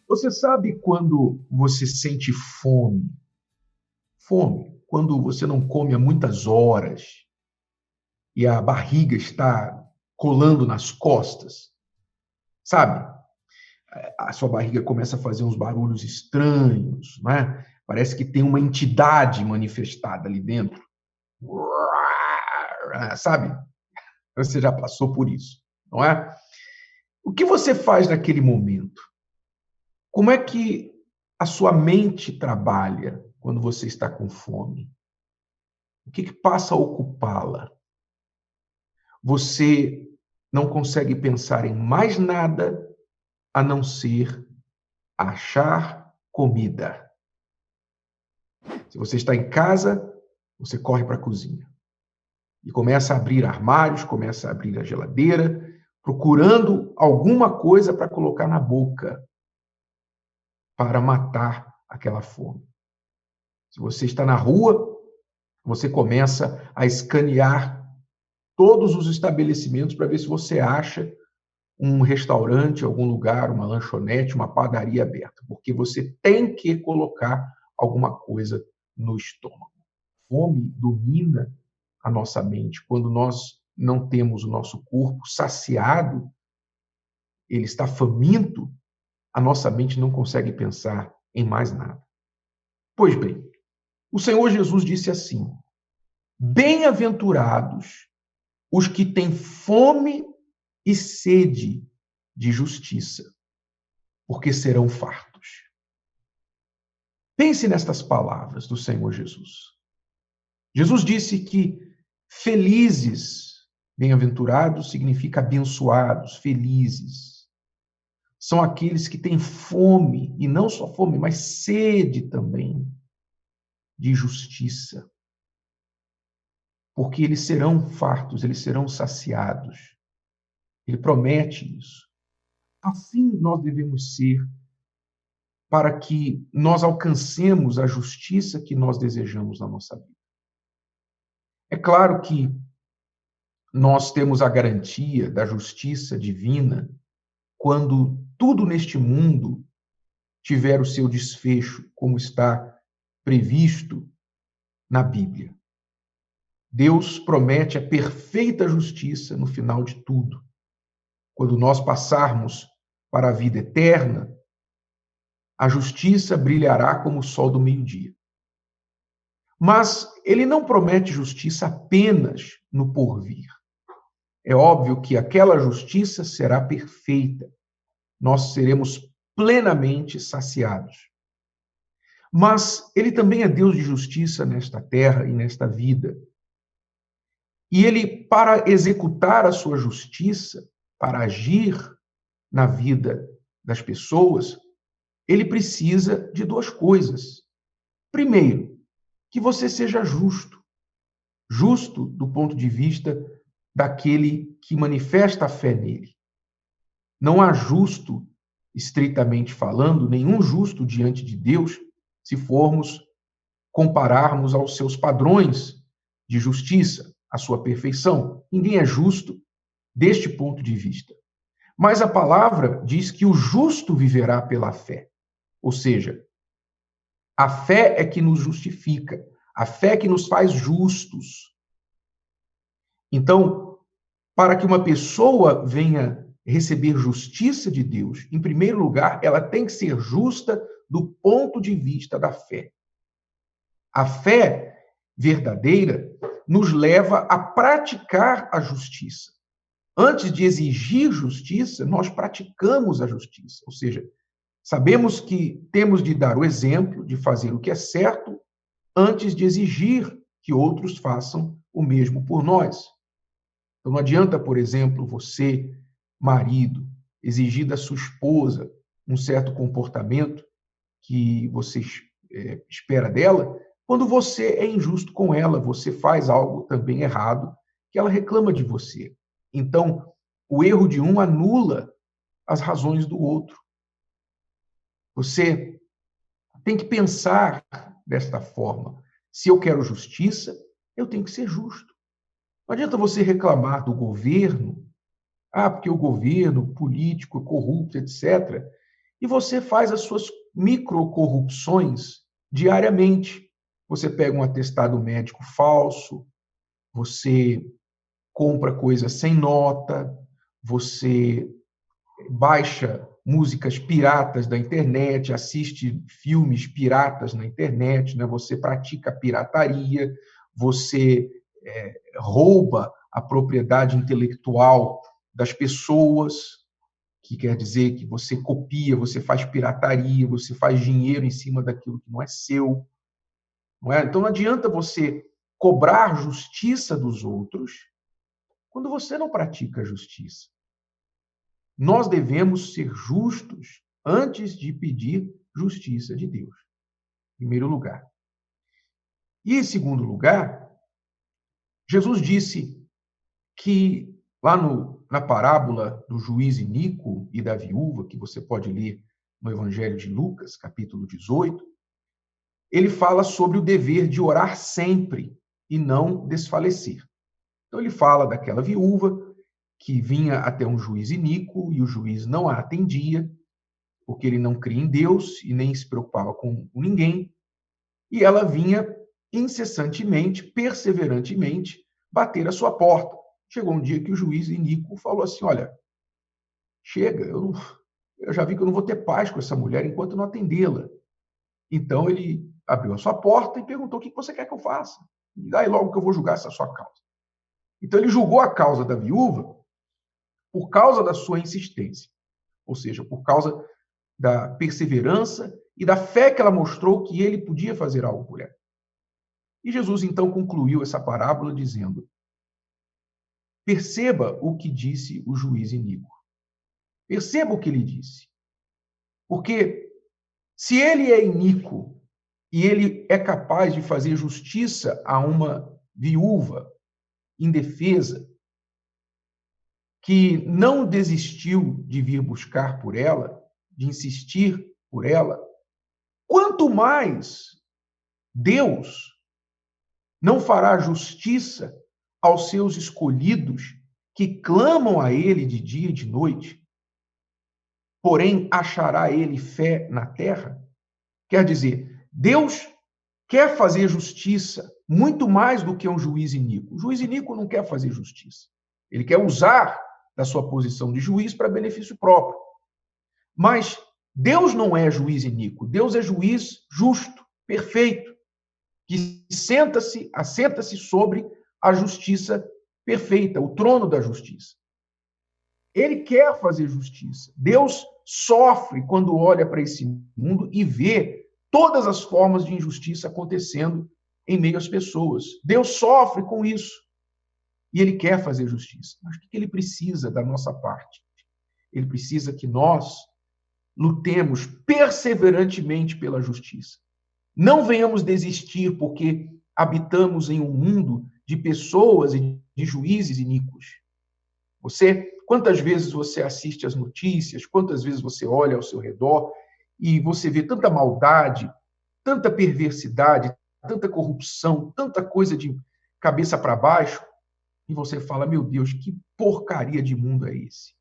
Você sabe quando você sente fome? Fome, quando você não come há muitas horas e a barriga está colando nas costas, sabe? A sua barriga começa a fazer uns barulhos estranhos, né? Parece que tem uma entidade manifestada ali dentro. Sabe? Você já passou por isso, não é? O que você faz naquele momento? Como é que a sua mente trabalha quando você está com fome? O que passa a ocupá-la? Você não consegue pensar em mais nada a não ser achar comida. Se você está em casa, você corre para a cozinha e começa a abrir armários, começa a abrir a geladeira, procurando alguma coisa para colocar na boca para matar aquela fome. Se você está na rua, você começa a escanear todos os estabelecimentos para ver se você acha um restaurante, algum lugar, uma lanchonete, uma padaria aberta, porque você tem que colocar alguma coisa no estômago. Fome domina a nossa mente. Quando nós não temos o nosso corpo saciado, ele está faminto, a nossa mente não consegue pensar em mais nada. Pois bem, o Senhor Jesus disse assim: bem-aventurados os que têm fome e sede de justiça, porque serão fartos. Pense nestas palavras do Senhor Jesus. Jesus disse que felizes, bem-aventurados, significa abençoados, felizes. São aqueles que têm fome, e não só fome, mas sede também de justiça. Porque eles serão fartos, eles serão saciados. Ele promete isso. Assim nós devemos ser para que nós alcancemos a justiça que nós desejamos na nossa vida. É claro que nós temos a garantia da justiça divina quando tudo neste mundo tiver o seu desfecho, como está previsto na Bíblia. Deus promete a perfeita justiça no final de tudo. Quando nós passarmos para a vida eterna, a justiça brilhará como o sol do meio-dia. Mas ele não promete justiça apenas no porvir. É óbvio que aquela justiça será perfeita. Nós seremos plenamente saciados. Mas ele também é Deus de justiça nesta terra e nesta vida. E ele, para executar a sua justiça, para agir na vida das pessoas, ele precisa de duas coisas. Primeiro, que você seja justo. Justo do ponto de vista daquele que manifesta a fé nele. Não há justo, estritamente falando, nenhum justo diante de Deus, se formos compararmos aos seus padrões de justiça, a sua perfeição. Ninguém é justo deste ponto de vista. Mas a palavra diz que o justo viverá pela fé. Ou seja, a fé é que nos justifica, a fé é que nos faz justos. Então, para que uma pessoa venha receber justiça de Deus, em primeiro lugar, ela tem que ser justa do ponto de vista da fé. A fé verdadeira nos leva a praticar a justiça. Antes de exigir justiça, nós praticamos a justiça. Ou seja, sabemos que temos de dar o exemplo, de fazer o que é certo, antes de exigir que outros façam o mesmo por nós. Então, não adianta, por exemplo, você, marido, exigir da sua esposa um certo comportamento que você espera dela, quando você é injusto com ela, você faz algo também errado, que ela reclama de você. Então, o erro de um anula as razões do outro. Você tem que pensar desta forma. Se eu quero justiça, eu tenho que ser justo. Não adianta você reclamar do governo, porque o governo político é corrupto, etc. e você faz as suas microcorrupções diariamente. Você pega um atestado médico falso, você compra coisas sem nota, você baixa músicas piratas da internet, assiste filmes piratas na internet, né? Você pratica pirataria, você rouba a propriedade intelectual das pessoas, que quer dizer que você copia, você faz pirataria, você faz dinheiro em cima daquilo que não é seu. Não é? Então não adianta você cobrar justiça dos outros quando você não pratica justiça. Nós devemos ser justos antes de pedir justiça de Deus, em primeiro lugar. E, em segundo lugar, Jesus disse que, lá na parábola do juiz iníquo e da viúva, que você pode ler no Evangelho de Lucas, capítulo 18, ele fala sobre o dever de orar sempre e não desfalecer. Então, ele fala daquela viúva que vinha até um juiz iníquo e o juiz não a atendia, porque ele não cria em Deus e nem se preocupava com ninguém, e ela vinha incessantemente, perseverantemente, bater a sua porta. Chegou um dia que o juiz iníquo falou assim: olha, chega, eu já vi que eu não vou ter paz com essa mulher enquanto não atendê-la. Então ele abriu a sua porta e perguntou: o que você quer que eu faça? Me dá aí logo que eu vou julgar essa sua causa. Então ele julgou a causa da viúva por causa da sua insistência, ou seja, por causa da perseverança e da fé que ela mostrou que ele podia fazer algo por ela. E Jesus então concluiu essa parábola dizendo: perceba o que disse o juiz iníquo. Perceba o que ele disse. Porque se ele é iníquo e ele é capaz de fazer justiça a uma viúva indefesa que não desistiu de vir buscar por ela, de insistir por ela, quanto mais Deus não fará justiça aos seus escolhidos que clamam a ele de dia e de noite, porém achará ele fé na terra? Quer dizer, Deus quer fazer justiça muito mais do que um juiz iníquo. O juiz iníquo não quer fazer justiça. Ele quer usar da sua posição de juiz para benefício próprio. Mas Deus não é juiz iníquo. Deus é juiz justo, perfeito, que assenta-se sobre a justiça perfeita, o trono da justiça. Ele quer fazer justiça. Deus sofre quando olha para esse mundo e vê todas as formas de injustiça acontecendo em meio às pessoas. Deus sofre com isso. E ele quer fazer justiça. Mas o que ele precisa da nossa parte? Ele precisa que nós lutemos perseverantemente pela justiça. Não venhamos desistir porque habitamos em um mundo de pessoas e de juízes iníquos. Quantas vezes você assiste às notícias, quantas vezes você olha ao seu redor e você vê tanta maldade, tanta perversidade, tanta corrupção, tanta coisa de cabeça para baixo, e você fala: meu Deus, que porcaria de mundo é esse?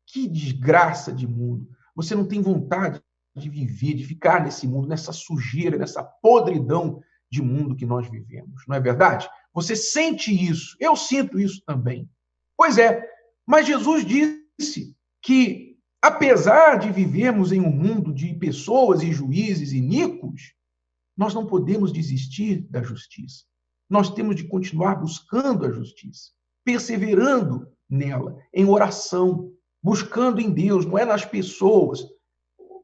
Que desgraça de mundo. Você não tem vontade de viver, de ficar nesse mundo, nessa sujeira, nessa podridão de mundo que nós vivemos, não é verdade? Você sente isso, eu sinto isso também. Pois é, mas Jesus disse que, apesar de vivermos em um mundo de pessoas e juízes iníquos, nós não podemos desistir da justiça. Nós temos de continuar buscando a justiça, perseverando nela, em oração, buscando em Deus, não é nas pessoas.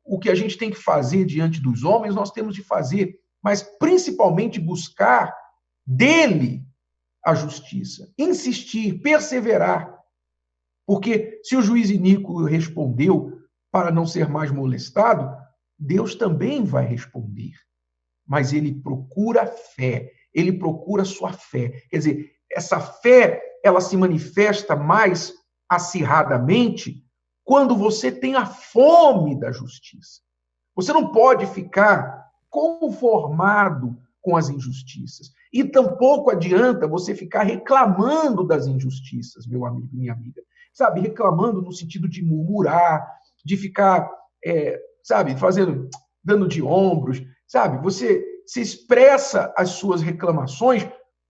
O que a gente tem que fazer diante dos homens, nós temos de fazer, mas principalmente buscar dele a justiça, insistir, perseverar. Porque se o juiz iníquo respondeu para não ser mais molestado, Deus também vai responder. Mas ele procura fé, ele procura sua fé. Quer dizer, essa fé, ela se manifesta mais acirradamente quando você tem a fome da justiça. Você não pode ficar conformado com as injustiças. E tampouco adianta você ficar reclamando das injustiças, meu amigo, minha amiga. Sabe, reclamando no sentido de murmurar, de ficar sabe, dando de ombros, sabe? Você se expressa as suas reclamações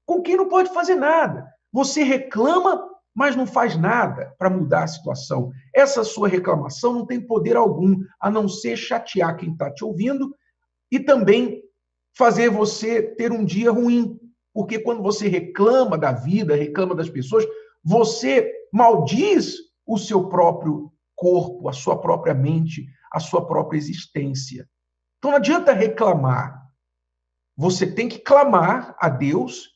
com quem não pode fazer nada. Você reclama, mas não faz nada para mudar a situação. Essa sua reclamação não tem poder algum, a não ser chatear quem está te ouvindo e também fazer você ter um dia ruim. Porque quando você reclama da vida, reclama das pessoas, você maldiz o seu próprio corpo, a sua própria mente, a sua própria existência. Então não adianta reclamar. Você tem que clamar a Deus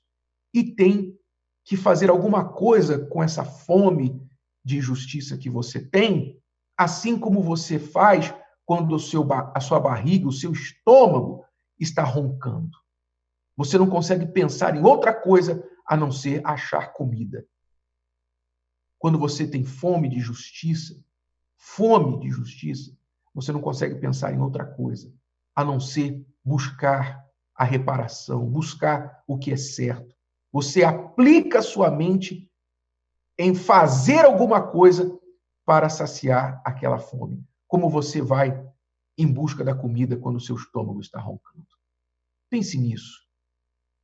e tem que fazer alguma coisa com essa fome de justiça que você tem, assim como você faz quando a sua barriga, o seu estômago está roncando. Você não consegue pensar em outra coisa a não ser achar comida. Quando você tem fome de justiça, você não consegue pensar em outra coisa a não ser buscar a reparação, buscar o que é certo. Você aplica a sua mente em fazer alguma coisa para saciar aquela fome. Como você vai em busca da comida quando o seu estômago está roncando. Pense nisso.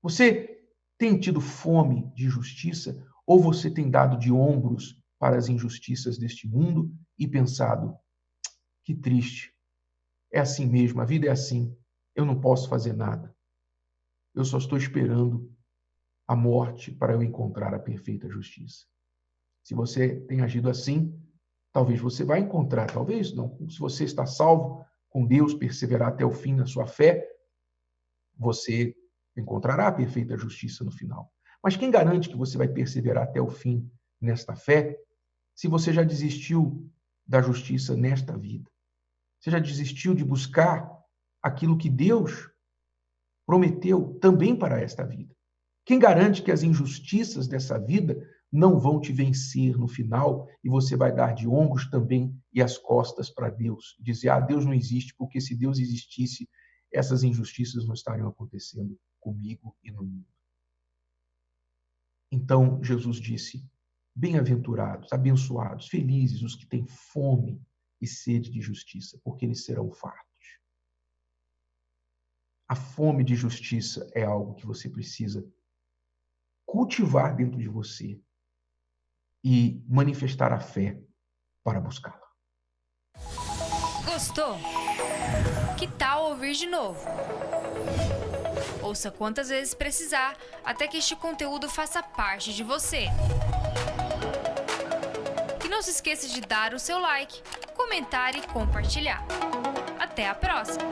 Você tem tido fome de justiça ou você tem dado de ombros para as injustiças deste mundo e pensado, que triste, é assim mesmo, a vida é assim, eu não posso fazer nada. Eu só estou esperando a morte para eu encontrar a perfeita justiça. Se você tem agido assim, talvez você vai encontrar, talvez não. Se você está salvo com Deus, perseverar até o fim na sua fé, você encontrará a perfeita justiça no final. Mas quem garante que você vai perseverar até o fim nesta fé, se você já desistiu da justiça nesta vida? Você já desistiu de buscar aquilo que Deus prometeu também para esta vida? Quem garante que as injustiças dessa vida não vão te vencer no final e você vai dar de ombros também e as costas para Deus? Dizer, Deus não existe, porque se Deus existisse, essas injustiças não estariam acontecendo comigo e no mundo. Então, Jesus disse, bem-aventurados, abençoados, felizes os que têm fome e sede de justiça, porque eles serão fartos. A fome de justiça é algo que você precisa cultivar dentro de você e manifestar a fé para buscá-la. Gostou? Que tal ouvir de novo? Ouça quantas vezes precisar, até que este conteúdo faça parte de você. E não se esqueça de dar o seu like, comentar e compartilhar. Até a próxima!